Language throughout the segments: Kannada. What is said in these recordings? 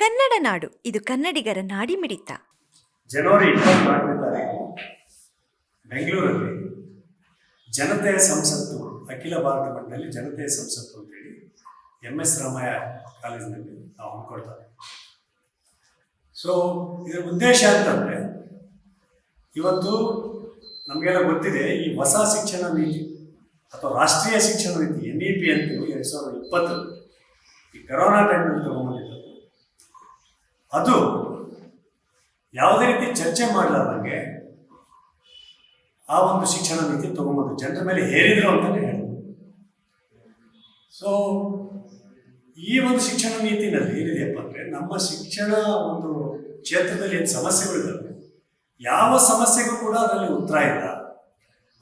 ಕನ್ನಡ ನಾಡು, ಇದು ಕನ್ನಡಿಗರ ನಾಡಿಮಿಡಿತ. ಜನವರಿ 24ನೇ ತಾರೀಕು ಬೆಂಗಳೂರಲ್ಲಿ ಜನತೆಯ ಸಂಸತ್ತು, ಅಖಿಲ ಭಾರತ ಮಟ್ಟದಲ್ಲಿ ಜನತೆಯ ಸಂಸತ್ತು ಅಂತೇಳಿ MS ರಾಮಯ್ಯ ಕಾಲೇಜಿನಲ್ಲಿ ನಾವು ಹಮ್ಮಿಕೊಳ್ತಾರೆ. ಸೊ ಇದರ ಉದ್ದೇಶ ಅಂತಂದರೆ, ಇವತ್ತು ನಮಗೆಲ್ಲ ಗೊತ್ತಿದೆ, ಈ ಹೊಸ ಶಿಕ್ಷಣ ನೀತಿ ಅಥವಾ ರಾಷ್ಟ್ರೀಯ ಶಿಕ್ಷಣ ನೀತಿ NEP ಅಂತ 2020 ಈ ಕರೋನಾ ಟೈಮ್ನಲ್ಲಿ ತಗೊಂಡಿದ್ದು, ಅದು ಯಾವುದೇ ರೀತಿ ಚರ್ಚೆ ಮಾಡಲಾರ್ದಂಗೆ ಆ ಒಂದು ಶಿಕ್ಷಣ ನೀತಿ ತಗೊಂಬಂದು ಜನರ ಮೇಲೆ ಹೇರಿದ್ರು ಅಂತಲೇ ಹೇಳ್ಬೋದು. ಸೊ ಈ ಒಂದು ಶಿಕ್ಷಣ ನೀತಿನಲ್ಲಿ ಏನಿದೆಯಪ್ಪ ಅಂದರೆ, ನಮ್ಮ ಶಿಕ್ಷಣ ಒಂದು ಕ್ಷೇತ್ರದಲ್ಲಿ ಏನು ಸಮಸ್ಯೆಗಳಿದ್ದಾವೆ, ಯಾವ ಸಮಸ್ಯೆಗೂ ಕೂಡ ಅದರಲ್ಲಿ ಉತ್ತರ ಇಲ್ಲ.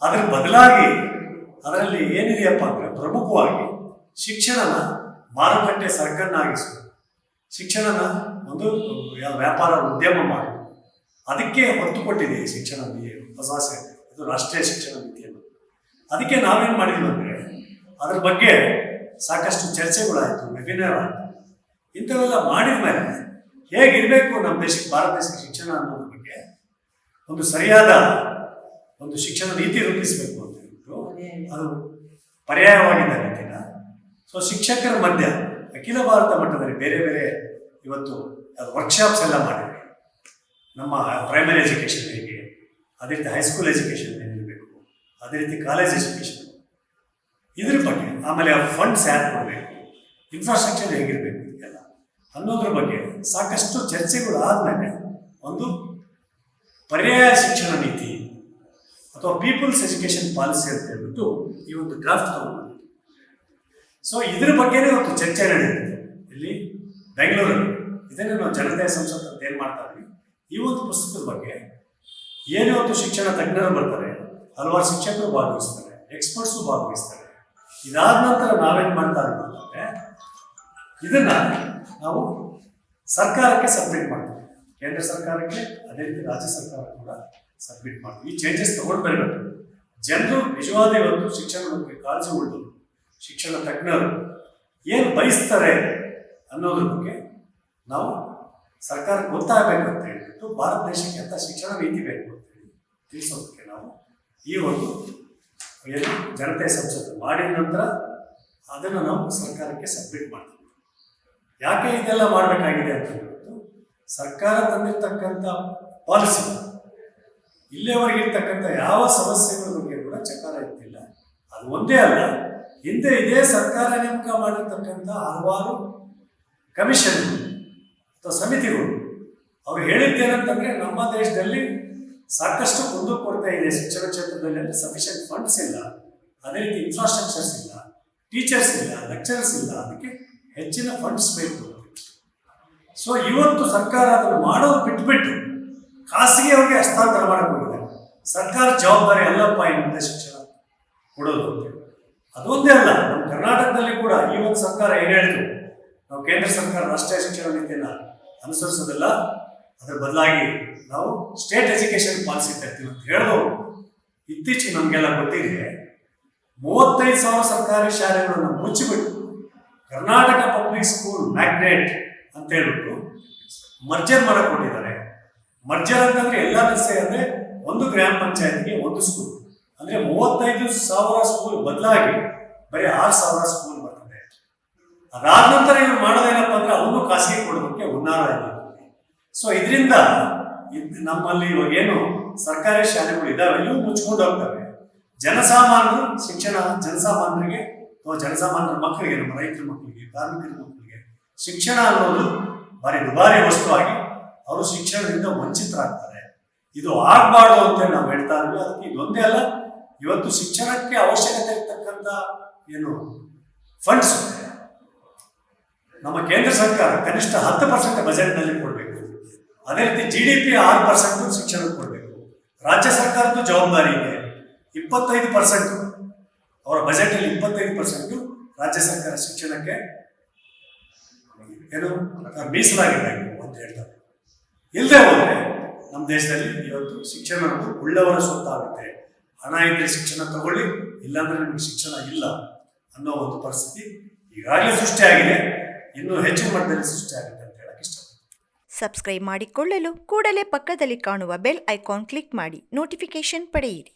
ಅದರ ಬದಲಾಗಿ ಅದರಲ್ಲಿ ಏನಿದೆಯಪ್ಪ ಅಂದರೆ, ಪ್ರಮುಖವಾಗಿ ಶಿಕ್ಷಣನ ಮಾರುಕಟ್ಟೆ ಸರಕನ್ನಾಗಿಸೋದು, ಶಿಕ್ಷಣನ ಒಂದು ವ್ಯಾಪಾರ ಉದ್ಯಮ ಮಾಡೋದು, ಅದಕ್ಕೆ ಒತ್ತು ಕೊಟ್ಟಿದೆ ಈ ಶಿಕ್ಷಣ ಹೊಸ ಇದು ರಾಷ್ಟ್ರೀಯ ಶಿಕ್ಷಣ ನೀತಿಯನ್ನು. ಅದಕ್ಕೆ ನಾವೇನು ಮಾಡಿದ್ವಿ ಅಂದರೆ, ಅದ್ರ ಬಗ್ಗೆ ಸಾಕಷ್ಟು ಚರ್ಚೆಗಳಾಯಿತು, ವೆಬಿನಾರ್ ಆಯಿತು. ಇಂಥವೆಲ್ಲ ಮಾಡಿದ ಮೇಲೆ ಹೇಗಿರಬೇಕು ನಮ್ಮ ದೇಶಕ್ಕೆ, ಭಾರತ ದೇಶಕ್ಕೆ ಶಿಕ್ಷಣ ಅನ್ನೋದ್ರ ಬಗ್ಗೆ ಒಂದು ಸರಿಯಾದ ಒಂದು ಶಿಕ್ಷಣ ನೀತಿ ರೂಪಿಸಬೇಕು ಅಂತ ಹೇಳ್ಬಿಟ್ಟು ಅದು ಪರ್ಯಾಯವಾಗಿದ್ದ ರೀತಿನ. ಸೊ ಶಿಕ್ಷಕರ ಮಧ್ಯ ಅಖಿಲ ಭಾರತ ಮಟ್ಟದಲ್ಲಿ ಬೇರೆ ಬೇರೆ ಇವತ್ತು ಅದು ವರ್ಕ್ಶಾಪ್ಸ್ ಎಲ್ಲ ಮಾಡಿದ್ವಿ. ನಮ್ಮ ಪ್ರೈಮರಿ ಎಜುಕೇಷನ್ ಹೇಗೆ, ಅದೇ ರೀತಿ ಹೈಸ್ಕೂಲ್ ಎಜುಕೇಷನ್ ಏನಿರಬೇಕು, ಅದೇ ರೀತಿ ಕಾಲೇಜ್ ಎಜುಕೇಷನ್, ಇದ್ರ ಬಗ್ಗೆ, ಆಮೇಲೆ ಫಂಡ್ಸ್ ಯಾರು ಕೊಡಬೇಕು, ಇನ್ಫ್ರಾಸ್ಟ್ರಕ್ಚರ್ ಹೇಗಿರಬೇಕು, ಇದೆಲ್ಲ ಅನ್ನೋದ್ರ ಬಗ್ಗೆ ಸಾಕಷ್ಟು ಚರ್ಚೆಗಳು ಆದಮೇಲೆ ಒಂದು ಪರ್ಯಾಯ ಶಿಕ್ಷಣ ನೀತಿ ಅಥವಾ ಪೀಪಲ್ಸ್ ಎಜುಕೇಷನ್ ಪಾಲಿಸಿ ಅಂತ ಹೇಳ್ಬಿಟ್ಟು ಈ ಒಂದು ಡ್ರಾಫ್ಟ್ ತಗೊಂಡು, ಸೊ ಇದ್ರ ಬಗ್ಗೆನೇ ಒಂದು ಚರ್ಚೆ ನಡೆಯುತ್ತೆ ಇಲ್ಲಿ ಬೆಂಗಳೂರಲ್ಲಿ. ಇದನ್ನೇ ನಾವು ಜನತೆಯ ಸಂಸತ್ತು ಅಂತ ಏನು ಮಾಡ್ತಾ ಇದ್ವಿ. ಈ ಒಂದು ಪುಸ್ತಕದ ಬಗ್ಗೆ ಏನೇ ಒಂದು ಶಿಕ್ಷಣ ತಜ್ಞರು ಬರ್ತಾರೆ, ಹಲವಾರು ಶಿಕ್ಷಕರು ಭಾಗವಹಿಸ್ತಾರೆ, ಎಕ್ಸ್ಪರ್ಟ್ಸು ಭಾಗವಹಿಸ್ತಾರೆ. ಇದಾದ ನಂತರ ನಾವೇನು ಮಾಡ್ತಾ ಇದ್ದೀವಿ ಅಂತಂದರೆ, ಇದನ್ನ ನಾವು ಸರ್ಕಾರಕ್ಕೆ ಸಬ್ಮಿಟ್ ಮಾಡ್ತೀವಿ, ಕೇಂದ್ರ ಸರ್ಕಾರಕ್ಕೆ, ಅದೇ ರೀತಿ ರಾಜ್ಯ ಸರ್ಕಾರ ಕೂಡ ಸಬ್ಮಿಟ್ ಮಾಡ್ತೀವಿ. ಈ ಚೇಂಜಸ್ ತಗೊಂಡು ಬರಬೇಕು. ಜನರು ನಿಜವಾದ ಇವತ್ತು ಶಿಕ್ಷಣದ ಬಗ್ಗೆ ಕಾಳಜಿ ಉಳ್ಳವರು, ಶಿಕ್ಷಣ ತಜ್ಞರು ಏನು ಬಯಸ್ತಾರೆ ಅನ್ನೋದ್ರ ಬಗ್ಗೆ ನಾವು ಸರ್ಕಾರಕ್ಕೆ ಗೊತ್ತಾಗಬೇಕು ಅಂತ ಹೇಳ್ಬಿಟ್ಟು, ಭಾರತ ದೇಶಕ್ಕೆ ಅಂತ ಶಿಕ್ಷಣ ನೀತಿ ಬೇಕು ಅಂತೇಳಿ ತಿಳಿಸೋದಕ್ಕೆ ನಾವು ಈ ಒಂದು ಏನು ಜನತೆಯ ಸಂಸತ್ತು ಮಾಡಿದ ನಂತರ ಅದನ್ನು ನಾವು ಸರ್ಕಾರಕ್ಕೆ ಸಬ್ಮಿಟ್ ಮಾಡ್ತೀವಿ. ಯಾಕೆ ಇದೆಲ್ಲ ಮಾಡಬೇಕಾಗಿದೆ ಅಂತ ಹೇಳ್ಬಿಟ್ಟು, ಸರ್ಕಾರ ತಂದಿರ್ತಕ್ಕಂಥ ಪಾಲಿಸಿ ಇಲ್ಲಿಯವರೆಗೆ ಇರ್ತಕ್ಕಂಥ ಯಾವ ಸಮಸ್ಯೆಗಳ ಬಗ್ಗೆ ಕೂಡ ಚಕಾರ ಇರ್ತಿಲ್ಲ. ಅದು ಒಂದೇ ಅಲ್ಲ, ಹಿಂದೆ ಇದೇ ಸರ್ಕಾರ ನೇಮಕ ಮಾಡಿರ್ತಕ್ಕಂಥ ಹಲವಾರು ಕಮಿಷನ್ ಅಥವಾ ಸಮಿತಿಗಳು ಅವ್ರು ಹೇಳಿದ್ದೇನಂತಂದರೆ, ನಮ್ಮ ದೇಶದಲ್ಲಿ ಸಾಕಷ್ಟು ಕುಂದುಕೊರತೆ ಇದೆ ಶಿಕ್ಷಣ ಕ್ಷೇತ್ರದಲ್ಲಿ. ಅಂದರೆ ಸಫಿಷಿಯಂಟ್ ಫಂಡ್ಸ್ ಇಲ್ಲ, ಅದೇ ರೀತಿ ಇನ್ಫ್ರಾಸ್ಟ್ರಕ್ಚರ್ಸ್ ಇಲ್ಲ, ಟೀಚರ್ಸ್ ಇಲ್ಲ, ಲೆಕ್ಚರರ್ಸ್ ಇಲ್ಲ, ಅದಕ್ಕೆ ಹೆಚ್ಚಿನ ಫಂಡ್ಸ್ ಬೇಕು. ಸೊ ಇವತ್ತು ಸರ್ಕಾರ ಅದನ್ನು ಮಾಡೋದು ಬಿಟ್ಬಿಟ್ಟು ಖಾಸಗಿಯವರಿಗೆ ಹಸ್ತಾಂತರ ಮಾಡಕ್ಕೆ ಹೋಗಿದ್ದಾರೆ. ಸರ್ಕಾರ ಜವಾಬ್ದಾರಿ ಅಲ್ಲಪ್ಪ ಇನ್ನೊಂದೇ ಶಿಕ್ಷಣ ಕೊಡೋದು ಅಂತೇಳಿ. ಅದೊಂದೇ ಅಲ್ಲ, ನಮ್ಮ ಕರ್ನಾಟಕದಲ್ಲಿ ಕೂಡ ಈ ಒಂದು ಸರ್ಕಾರ ಏನು ಹೇಳಿದ್ರು, ನಾವು ಕೇಂದ್ರ ಸರ್ಕಾರ ರಾಷ್ಟ್ರೀಯ ಶಿಕ್ಷಣ ನೀತಿಯನ್ನು ಅನುಸರಿಸೋದಿಲ್ಲ, ಅದರ ಬದಲಾಗಿ ನಾವು ಸ್ಟೇಟ್ ಎಜುಕೇಷನ್ ಪಾಲಿಸಿ ತರ್ತೀವಿ ಅಂತ ಹೇಳಿದವರು ಇತ್ತೀಚೆಗೆ ನಮಗೆಲ್ಲ ಗೊತ್ತಿದೆ 35,000 ಸರ್ಕಾರಿ ಶಾಲೆಗಳನ್ನು ಮುಚ್ಚಿಬಿಟ್ಟು ಕರ್ನಾಟಕ ಪಬ್ಲಿಕ್ ಸ್ಕೂಲ್ ಮ್ಯಾಗ್ನೆಟ್ ಅಂತ ಹೇಳ್ಬಿಟ್ಟು ಮರ್ಜರ್ ಮಾಡಕ್ಕೆ ಕೊಟ್ಟಿದ್ದಾರೆ. ಮರ್ಜರ್ ಅಂತಂದ್ರೆ ಎಲ್ಲ ಅಂದರೆ ಒಂದು ಗ್ರಾಮ ಪಂಚಾಯತ್ಗೆ ಒಂದು ಸ್ಕೂಲ್, ಅಂದರೆ 35,000 ಸ್ಕೂಲ್ ಬದಲಾಗಿ ಬರೀ 6,000 ಸ್ಕೂಲ್ ಬರ್ತದೆ. ಅದಾದ ನಂತರ ಇವ್ರು ಮಾಡೋದೇನಪ್ಪ ಅಂದ್ರೆ, ಅವನು ಖಾಸಗಿ ಕೊಡೋದಕ್ಕೆ ಹುನ್ನಾರ ಇದೆ. ಸೊ ಇದರಿಂದ ನಮ್ಮಲ್ಲಿ ಇವಾಗ ಏನು ಸರ್ಕಾರಿ ಶಾಲೆಗಳು ಇದ್ದಾವೆ, ಇವು ಮುಚ್ಕೊಂಡು ಹೋಗ್ತವೆ. ಜನಸಾಮಾನ್ಯರು ಶಿಕ್ಷಣ, ಜನಸಾಮಾನ್ಯರಿಗೆ ಅಥವಾ ಜನಸಾಮಾನ್ಯರ ಮಕ್ಕಳಿಗೆ, ನಮ್ಮ ರೈತರ ಮಕ್ಕಳಿಗೆ, ಕಾರ್ಮಿಕರ ಮಕ್ಕಳಿಗೆ ಶಿಕ್ಷಣ ಅನ್ನೋದು ಭಾರಿ ದುಬಾರಿ ವಸ್ತುವಾಗಿ ಅವರು ಶಿಕ್ಷಣದಿಂದ ವಂಚಿತರಾಗ್ತಾರೆ. ಇದು ಆಗಬಾರ್ದು ಅಂತೇಳಿ ನಾವು ಹೇಳ್ತಾ ಇದ್ವಿ. ಅದಕ್ಕೆ ಇದೊಂದೇ ಅಲ್ಲ, ಇವತ್ತು ಶಿಕ್ಷಣಕ್ಕೆ ಅವಶ್ಯಕತೆ ಇರ್ತಕ್ಕಂಥ ಏನು ಫಂಡ್ಸ್ ನಮ್ಮ ಕೇಂದ್ರ ಸರ್ಕಾರ ಕನಿಷ್ಠ 10% ಬಜೆಟ್ನಲ್ಲಿ ಕೊಡಬೇಕು. ಅದೇ ರೀತಿ GDP 6% ಶಿಕ್ಷಣಕ್ಕೆ ಕೊಡಬೇಕು. ರಾಜ್ಯ ಸರ್ಕಾರದ ಜವಾಬ್ದಾರಿ ಇದೆ, 25% ಅವರ ಬಜೆಟಲ್ಲಿ 25% ರಾಜ್ಯ ಸರ್ಕಾರ ಶಿಕ್ಷಣಕ್ಕೆ ಏನು ಮೀಸಲಾಗಿರಬೇಕು ಅಂತ ಹೇಳ್ತಾರೆ. ಇಲ್ಲದೆ ಹೋದರೆ ನಮ್ಮ ದೇಶದಲ್ಲಿ ಇವತ್ತು ಶಿಕ್ಷಣ ಉಳ್ಳವರ ಸೊತ್ತಾಗುತ್ತೆ. ಹಣ ಇದ್ದರೆ ಶಿಕ್ಷಣ ತಗೊಳ್ಳಿ, ಇಲ್ಲಾಂದ್ರೆ ನಿಮಗೆ ಶಿಕ್ಷಣ ಇಲ್ಲ ಅನ್ನೋ ಒಂದು ಪರಿಸ್ಥಿತಿ ಈಗಾಗಲೇ ಸೃಷ್ಟಿಯಾಗಿದೆ, ಇನ್ನೂ ಹೆಚ್ಚಿನ ಮಟ್ಟದಲ್ಲಿ ಸೃಷ್ಟಿಯಾಗುತ್ತೆ ಅಂತ ಹೇಳಕ್ಕೆ ಇಷ್ಟಪಡ್ತೀನಿ. ಸಬ್ಸ್ಕ್ರೈಬ್ ಮಾಡಿಕೊಳ್ಳಲು ಕೂಡಲೇ ಪಕ್ಕದಲ್ಲಿ ಕಾಣುವ ಬೆಲ್ ಐಕಾನ್ ಕ್ಲಿಕ್ ಮಾಡಿ ನೋಟಿಫಿಕೇಶನ್ ಪಡೆಯಿರಿ.